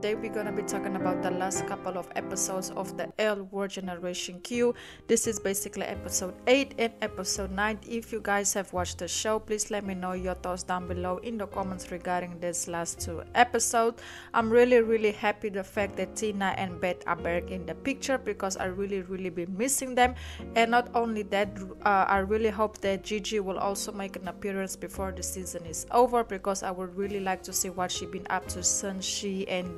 Today we're gonna be talking about the last couple of episodes of the L Word Generation Q. This is basically episode 8 and episode 9. If you guys have watched the show, please let me know your thoughts down below in the comments regarding this last 2 episodes. I'm really happy the fact that Tina and Bette are back in the picture, because I really been missing them. And not only that, I really hope that Gigi will also make an appearance before the season is over, because I would really like to see what she been up to since she and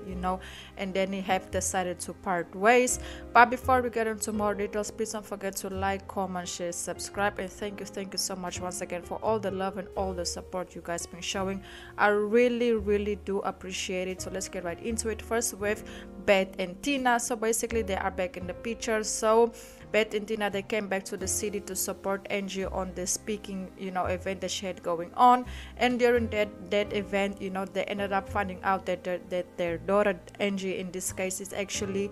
Dani have decided to part ways. But before we get into more details, please don't forget to like, comment, share, subscribe, and thank you so much once again for all the love and all the support you guys been showing. I really do appreciate it. So let's get right into it. First with Bette and Tina. So basically they are back in the picture. So Bette and Tina, they came back to the city to support Angie on the speaking, event that she had going on. And during that event, they ended up finding out that their daughter Angie, in this case, is actually,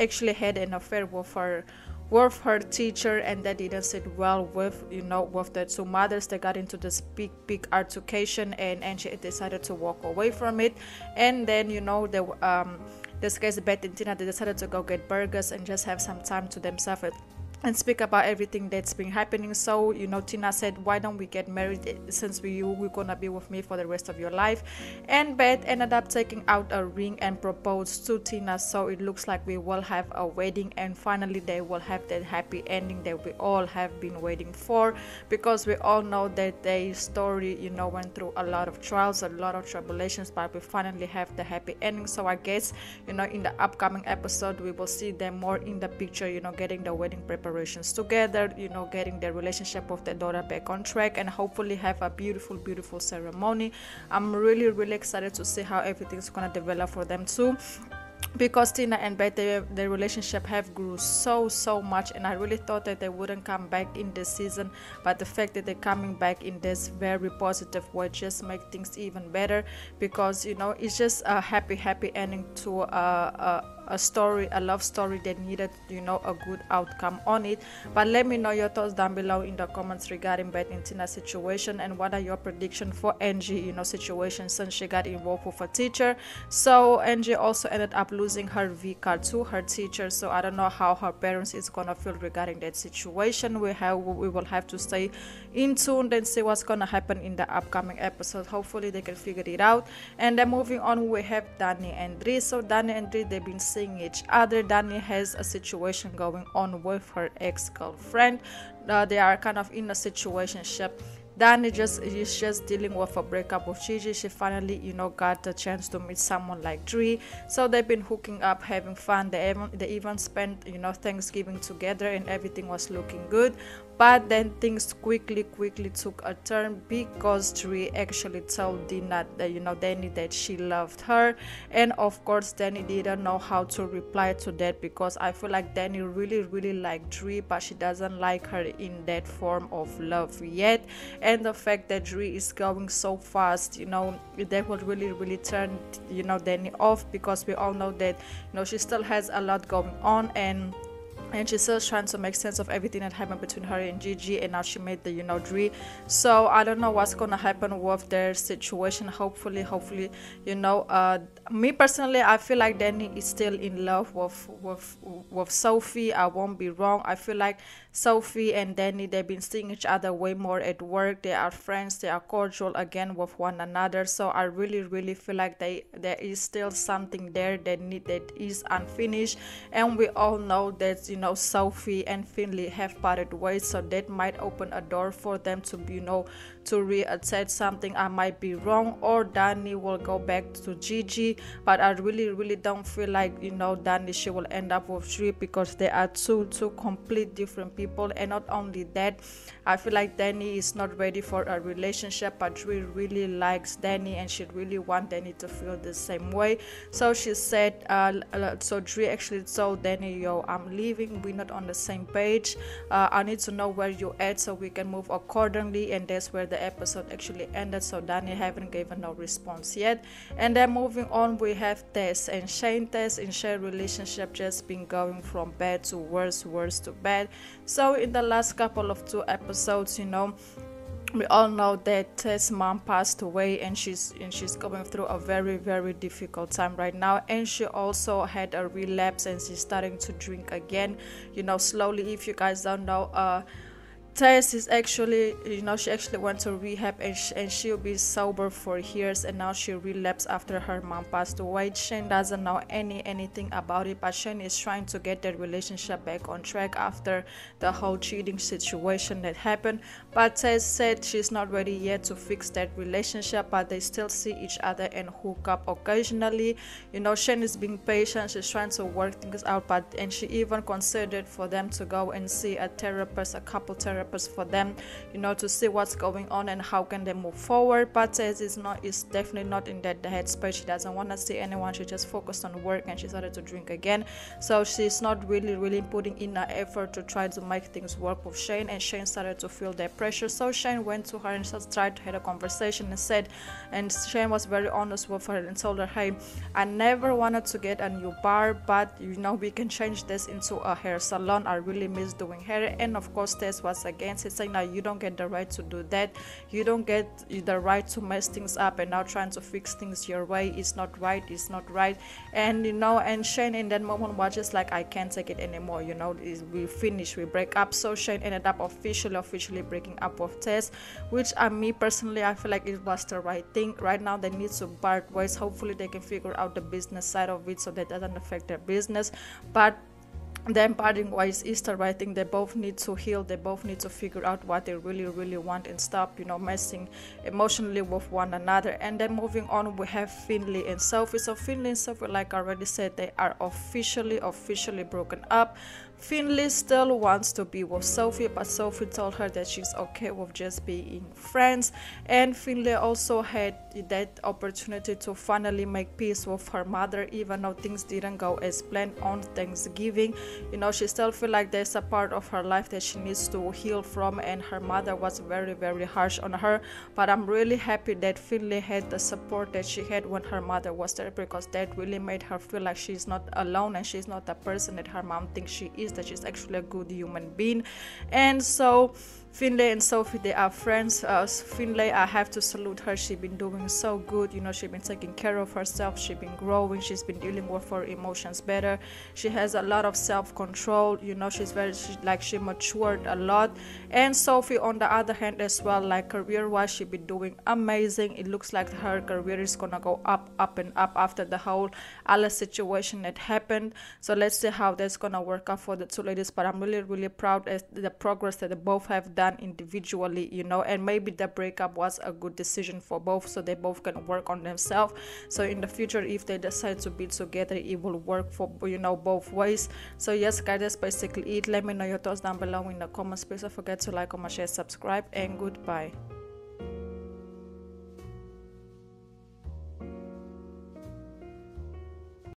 actually had an affair with her teacher, and that didn't sit well with the two mothers. They got into this big altercation, and Angie decided to walk away from it. And then this case, Bette and Tina, they decided to go get burgers and just have some time to themselves and speak about everything that's been happening. So Tina said, why don't we get married, since we're gonna be with me for the rest of your life. And Bette ended up taking out a ring and proposed to Tina. So it looks like we will have a wedding, and finally they will have that happy ending that we all have been waiting for, because we all know that their story went through a lot of trials, a lot of tribulations, but we finally have the happy ending. So I guess in the upcoming episode we will see them more in the picture, getting the wedding preparations together, getting their relationship with their daughter back on track, and hopefully have a beautiful ceremony. I'm really excited to see how everything's gonna develop for them too, because Tina and Bette, their relationship have grew so much, and I really thought that they wouldn't come back in this season, but the fact that they're coming back in this very positive way just make things even better, because it's just a happy ending to a love story that needed a good outcome on it. But let me know your thoughts down below in the comments regarding Bette and Tina's situation, and what are your predictions for Angie situation since she got involved with a teacher. So Angie also ended up losing her V card to her teacher, so I don't know how her parents is gonna feel regarding that situation. We will have to stay in tune and see what's gonna happen in the upcoming episode. Hopefully they can figure it out. And then moving on, we have Dani and Dri. So Dani and Dri, they've been seeing each other. Dani has a situation going on with her ex-girlfriend. They are kind of in a situationship. Dani is just dealing with a breakup with Gigi. She finally, got the chance to meet someone like Dri. So they've been hooking up, having fun. They even spent, Thanksgiving together, and everything was looking good. But then things quickly took a turn, because Dri actually told Dani that she loved her. And of course, Dani didn't know how to reply to that, because I feel like Dani really liked Dri, but she doesn't like her in that form of love yet. And the fact that Dri is going so fast, that would really turn Dani off, because we all know that she still has a lot going on, and she's still trying to make sense of everything that happened between her and Gigi, and now she made the Dri. So I don't know what's gonna happen with their situation. Hopefully me personally, I feel like Dani is still in love with Sophie. I won't be wrong. I feel like Sophie and Dani, they've been seeing each other way more at work. They are friends, they are cordial again with one another. So I really feel like there is still something there that is unfinished. And we all know that Sophie and Finley have parted ways, so that might open a door for them to to reattach something. I might be wrong, or Dani will go back to Gigi, but I really don't feel like Dani, she will end up with Dri, because they are two complete different people. And not only that, I feel like Dani is not ready for a relationship, but Dri really likes Dani, and she really want Dani to feel the same way. So she said, so Dri actually told Dani, yo, I'm leaving, we're not on the same page. I need to know where you at so we can move accordingly. And that's where the episode actually ended. So Dani haven't given no response yet. And then moving on, we have Tess and Shane. Tess and Shane relationship just been going from bad to worse to bad. So in the last couple of 2 episodes, we all know that Tess' mom passed away, and she's going through a very, very difficult time right now. And she also had a relapse, and she's starting to drink again, you know, slowly. If you guys don't know, Tess is actually, you know, she actually went to rehab, and she'll be sober for years, and now she relapsed after her mom passed away. Shane doesn't know anything about it, but Shane is trying to get their relationship back on track after the whole cheating situation that happened. But Tess said she's not ready yet to fix that relationship, but they still see each other and hook up occasionally. You know, Shane is being patient, she's trying to work things out, and she even considered for them to go and see a therapist, a couple therapist for them, you know, to see what's going on and how can they move forward. But Tess is definitely not in that headspace. She doesn't want to see anyone. She just focused on work, and she started to drink again. So she's not really putting in an effort to try to make things work with Shane, and Shane started to feel that pressure. So Shane went to her and just tried to have a conversation and Shane was very honest with her and told her, hey, I never wanted to get a new bar, but you know, we can change this into a hair salon. I really miss doing hair. And of course Tess was against it, saying, no, you don't get the right to do that, you don't get the right to mess things up, and now trying to fix things your way is not right, it's not right. And you know, and Shane in that moment was just like, I can't take it anymore, you know, we finish, we break up. So Shane ended up officially breaking up with Tess, which me personally, I feel like it was the right thing. Right now they need to part ways. Hopefully they can figure out the business side of it so that doesn't affect their business, but them parting ways is the right thing. They both need to heal, they both need to figure out what they really want and stop, you know, messing emotionally with one another. And then moving on, we have Finley and Sophie. So Finley and Sophie, like I already said, they are officially broken up. Finley still wants to be with Sophie, but Sophie told her that she's okay with just being friends. And Finley also had that opportunity to finally make peace with her mother, even though things didn't go as planned on Thanksgiving. You know, she still feels like there's a part of her life that she needs to heal from, and her mother was very harsh on her. But I'm really happy that Finley had the support that she had when her mother was there, because that really made her feel like she's not alone, and she's not the person that her mom thinks she is, that she's actually a good human being. And so Finley and Sophie, they are friends. Finley, I have to salute her. She's been doing so good. You know, she's been taking care of herself. She's been growing. She's been dealing with her emotions better. She has a lot of self-control. You know, she matured a lot. And Sophie, on the other hand, as well, like career-wise, she's been doing amazing. It looks like her career is gonna go up and up after the whole Alice situation that happened. So let's see how that's gonna work out for the two ladies. But I'm really proud of the progress that they both have done individually, you know, and maybe the breakup was a good decision for both, so they both can work on themselves. So in the future, if they decide to be together, it will work for, you know, both ways. So yes guys, that's basically it. Let me know your thoughts down below in the comment space. Don't forget to like, comment, share, subscribe, and goodbye.